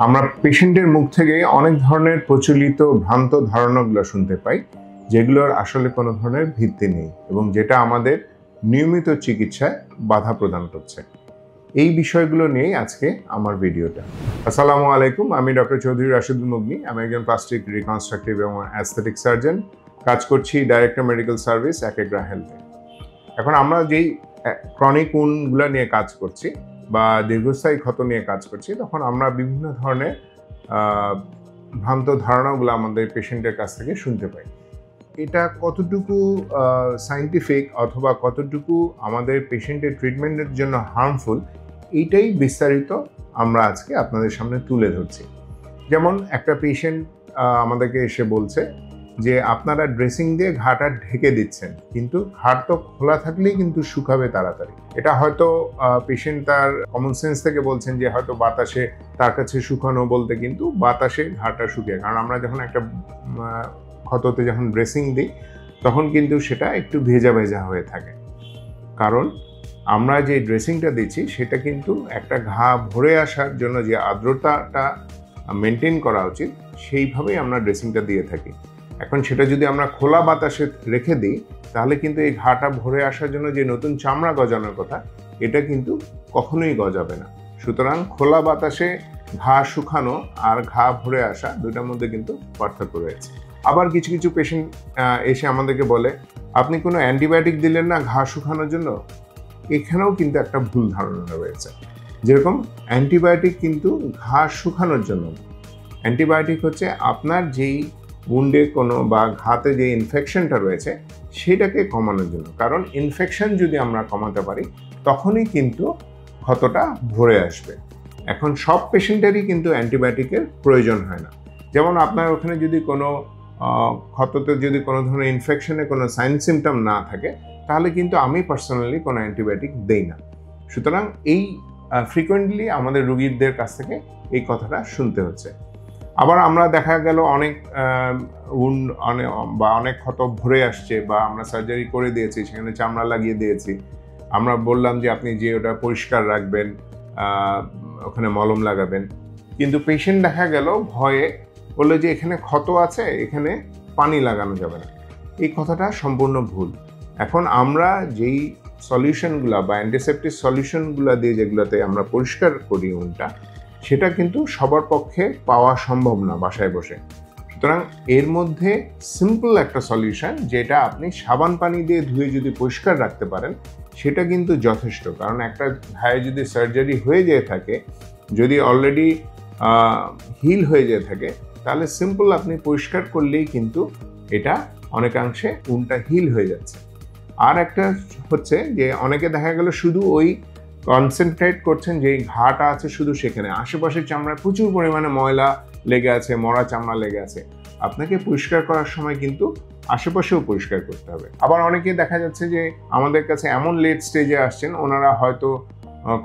আমরা পেশেন্টের মুখ থেকে অনেক ধরনের প্রচলিত ভ্রান্ত ধারণাগুলো শুনতে পাই, যেগুলোর আসলে কোনো ধরনের ভিত্তি নেই এবং যেটা আমাদের নিয়মিত চিকিৎসায় বাধা প্রদান করছে। এই বিষয়গুলো নিয়েই আজকে আমার ভিডিওটা। আসসালামু আলাইকুম, আমি ডক্টর চৌধুরী রাশিদুল মুগনি। আমি একজন প্লাস্টিক রিকনস্ট্রাকটিভ এবং অ্যাস্থেটিক সার্জন, কাজ করছি ডাইরেক্টর মেডিকেল সার্ভিস একেগ্রা হেলথে। এখন আমরা যেই ক্রনিক উন্ডগুলো নিয়ে কাজ করছি বা দীর্ঘস্থায়ী ক্ষত নিয়ে কাজ করছি, তখন আমরা বিভিন্ন ধরনের ভ্রান্ত ধারণাগুলো আমাদের পেশেন্টের কাছ থেকে শুনতে পাই। এটা কতটুকু সায়েন্টিফিক অথবা কতটুকু আমাদের পেশেন্টের ট্রিটমেন্টের জন্য হার্মফুল, এইটাই বিস্তারিত আমরা আজকে আপনাদের সামনে তুলে ধরছি। যেমন একটা পেশেন্ট আমাদেরকে এসে বলছে যে আপনারা ড্রেসিং দিয়ে ঘাটা ঢেকে দিচ্ছেন, কিন্তু ঘাট তো খোলা থাকলেই কিন্তু শুকাবে তাড়াতাড়ি। এটা হয়তো পেশেন্ট তার কমন সেন্স থেকে বলছেন যে হয়তো বাতাসে তার কাছে শুকানো বলতে কিন্তু বাতাসে ঘাটা শুকিয়ে, কারণ আমরা যখন একটা ক্ষততে যখন ড্রেসিং দিই তখন কিন্তু সেটা একটু ভেজা ভেজা হয়ে থাকে, কারণ আমরা যে ড্রেসিংটা দিচ্ছি সেটা কিন্তু একটা ঘা ভরে আসার জন্য যে আর্দ্রতাটা মেনটেন করা উচিত সেইভাবেই আমরা ড্রেসিংটা দিয়ে থাকি। এখন সেটা যদি আমরা খোলা বাতাসে রেখে দিই তাহলে কিন্তু এই ঘাটা ভরে আসার জন্য যে নতুন চামড়া গজানোর কথা, এটা কিন্তু কখনোই গজাবে না। সুতরাং খোলা বাতাসে ঘা শুকানো আর ঘা ভরে আসা দুটার মধ্যে কিন্তু পার্থক্য রয়েছে। আবার কিছু কিছু পেশেন্ট এসে আমাদেরকে বলে আপনি কোনো অ্যান্টিবায়োটিক দিলেন না ঘা শুকানোর জন্য। এখানেও কিন্তু একটা ভুল ধারণা রয়েছে। যেরকম অ্যান্টিবায়োটিক কিন্তু ঘা শুকানোর জন্য, অ্যান্টিবায়োটিক হচ্ছে আপনার যেই উন্ডে কোনো বা ঘাতে যে ইনফেকশনটা রয়েছে সেটাকে কমানোর জন্য, কারণ ইনফেকশন যদি আমরা কমাতে পারি তখনই কিন্তু ক্ষতটা ভরে আসবে। এখন সব পেশেন্টেরই কিন্তু অ্যান্টিবায়োটিকের প্রয়োজন হয় না। যেমন আপনার ওখানে যদি কোনো ক্ষততে যদি কোনো ধরনের ইনফেকশনের কোনো সাইন সিমটম না থাকে তাহলে কিন্তু আমি পার্সোনালি কোনো অ্যান্টিবায়োটিক দেই না। সুতরাং এই ফ্রিকোয়েন্টলি আমাদের রোগীদের কাছ থেকে এই কথাটা শুনতে হচ্ছে। আবার আমরা দেখা গেল অনেক অনেক ক্ষত ভরে আসছে বা আমরা সার্জারি করে দিয়েছি, সেখানে চামড়া লাগিয়ে দিয়েছি, আমরা বললাম যে আপনি যে ওটা পরিষ্কার রাখবেন, ওখানে মলম লাগাবেন, কিন্তু পেশেন্ট দেখা গেল ভয়ে বললো যে এখানে ক্ষত আছে, এখানে পানি লাগানো যাবে না। এই কথাটা সম্পূর্ণ ভুল। এখন আমরা যেই সলিউশনগুলো বা অ্যান্টিসেপটিক সলিউশনগুলো দিয়ে যেগুলোতে আমরা পরিষ্কার করি উনটা, সেটা কিন্তু সবার পক্ষে পাওয়া সম্ভব না বাসায় বসে। সুতরাং এর মধ্যে সিম্পল একটা সলিউশন, যেটা আপনি সাবান পানি দিয়ে ধুয়ে যদি পরিষ্কার রাখতে পারেন সেটা কিন্তু যথেষ্ট। কারণ একটা ঘায়ে যদি সার্জারি হয়ে যেয়ে থাকে, যদি অলরেডি হিল হয়ে যেয়ে থাকে, তাহলে সিম্পল আপনি পরিষ্কার করলেই কিন্তু এটা অনেকাংশে উনটা হিল হয়ে যাচ্ছে। আর একটা হচ্ছে যে অনেকে দেখা গেল শুধু ওই কনসেন্ট্রেট করছেন যে ঘাটা আছে শুধু সেখানে, আশেপাশের চামড়ায় প্রচুর পরিমাণে ময়লা লেগে আছে, মরা চামড়া লেগে আছে। আপনাকে পরিষ্কার করার সময় কিন্তু আশেপাশেও পরিষ্কার করতে হবে। আবার অনেকে দেখা যাচ্ছে যে আমাদের কাছে এমন লেট স্টেজে আসছেন, ওনারা হয়তো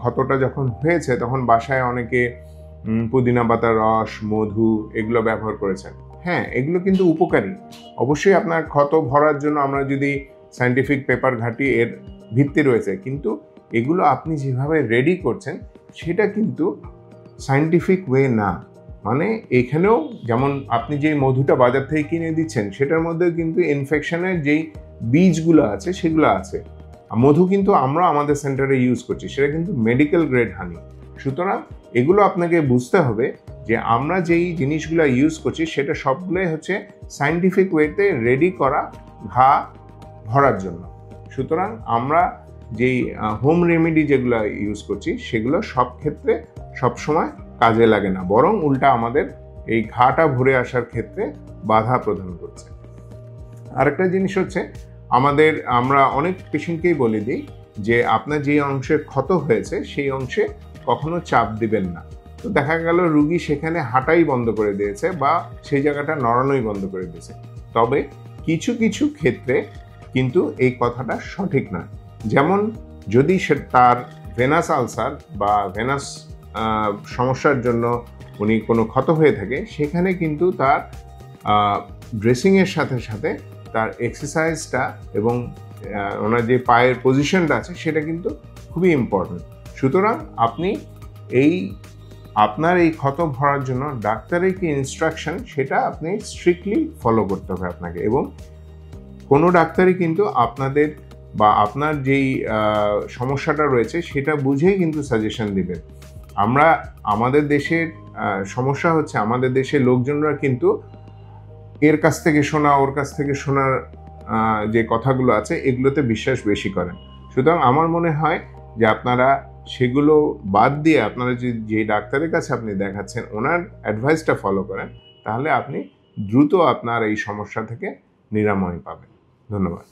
ক্ষতটা যখন হয়েছে তখন বাসায় অনেকে পুদিনা পাতার রস, মধু এগুলো ব্যবহার করেছেন। হ্যাঁ, এগুলো কিন্তু উপকারী। অবশ্যই আপনার ক্ষত ভরার জন্য আমরা যদি সায়েন্টিফিক পেপার ঘাঁটি, এর ভিত্তি রয়েছে, কিন্তু এগুলো আপনি যেভাবে রেডি করছেন সেটা কিন্তু সায়েন্টিফিক ওয়ে না। মানে এখানেও যেমন আপনি যেই মধুটা বাজার থেকে কিনে দিচ্ছেন সেটার মধ্যে কিন্তু ইনফেকশনের যেই বীজগুলো আছে সেগুলো আছে। মধু কিন্তু আমরা আমাদের সেন্টারে ইউজ করছি, সেটা কিন্তু মেডিকেল গ্রেড হানি। সুতরাং এগুলো আপনাকে বুঝতে হবে যে আমরা যেই জিনিসগুলো ইউজ করছি সেটা সবগুলোই হচ্ছে সায়েন্টিফিক ওয়েতে রেডি করা ঘা ভরার জন্য। সুতরাং আমরা যেই হোম রেমেডি যেগুলো ইউজ করছি সেগুলো সব ক্ষেত্রে সবসময় কাজে লাগে না, বরং উল্টা আমাদের এই ঘাটা ভরে আসার ক্ষেত্রে বাধা প্রদান করছে। আরেকটা জিনিস হচ্ছে আমরা অনেক পেশেন্টকেই বলে দিই যে আপনার যে অংশে ক্ষত হয়েছে সেই অংশে কখনো চাপ দিবেন না। তো দেখা গেল রুগী সেখানে হাঁটাই বন্ধ করে দিয়েছে বা সেই জায়গাটা নড়ানোই বন্ধ করে দিয়েছে। তবে কিছু কিছু ক্ষেত্রে কিন্তু এই কথাটা সঠিক নয়। যেমন যদি তার ভেনাস আলসার বা ভেনাস সমস্যার জন্য উনি কোনো ক্ষত হয়ে থাকে, সেখানে কিন্তু তার ড্রেসিংয়ের সাথে সাথে তার এক্সারসাইজটা এবং ওনার যে পায়ের পজিশনটা আছে সেটা কিন্তু খুবই ইম্পর্টেন্ট। সুতরাং আপনি এই আপনার এই ক্ষত ভরার জন্য ডাক্তারের কি ইনস্ট্রাকশন সেটা আপনি স্ট্রিক্টলি ফলো করতে হবে আপনাকে। এবং কোনো ডাক্তারই কিন্তু আপনাদের বা আপনার যেই সমস্যাটা রয়েছে সেটা বুঝেই কিন্তু সাজেশন দিবেন। আমাদের দেশের সমস্যা হচ্ছে আমাদের দেশের লোকজনরা কিন্তু এর কাছ থেকে শোনা ওর কাছ থেকে শোনার যে কথাগুলো আছে এগুলোতে বিশ্বাস বেশি করেন। সুতরাং আমার মনে হয় যে আপনারা সেগুলো বাদ দিয়ে আপনারা যে ডাক্তারের কাছে আপনি দেখাচ্ছেন ওনার অ্যাডভাইসটা ফলো করেন, তাহলে আপনি দ্রুত আপনার এই সমস্যা থেকে নিরাময় পাবেন। ধন্যবাদ।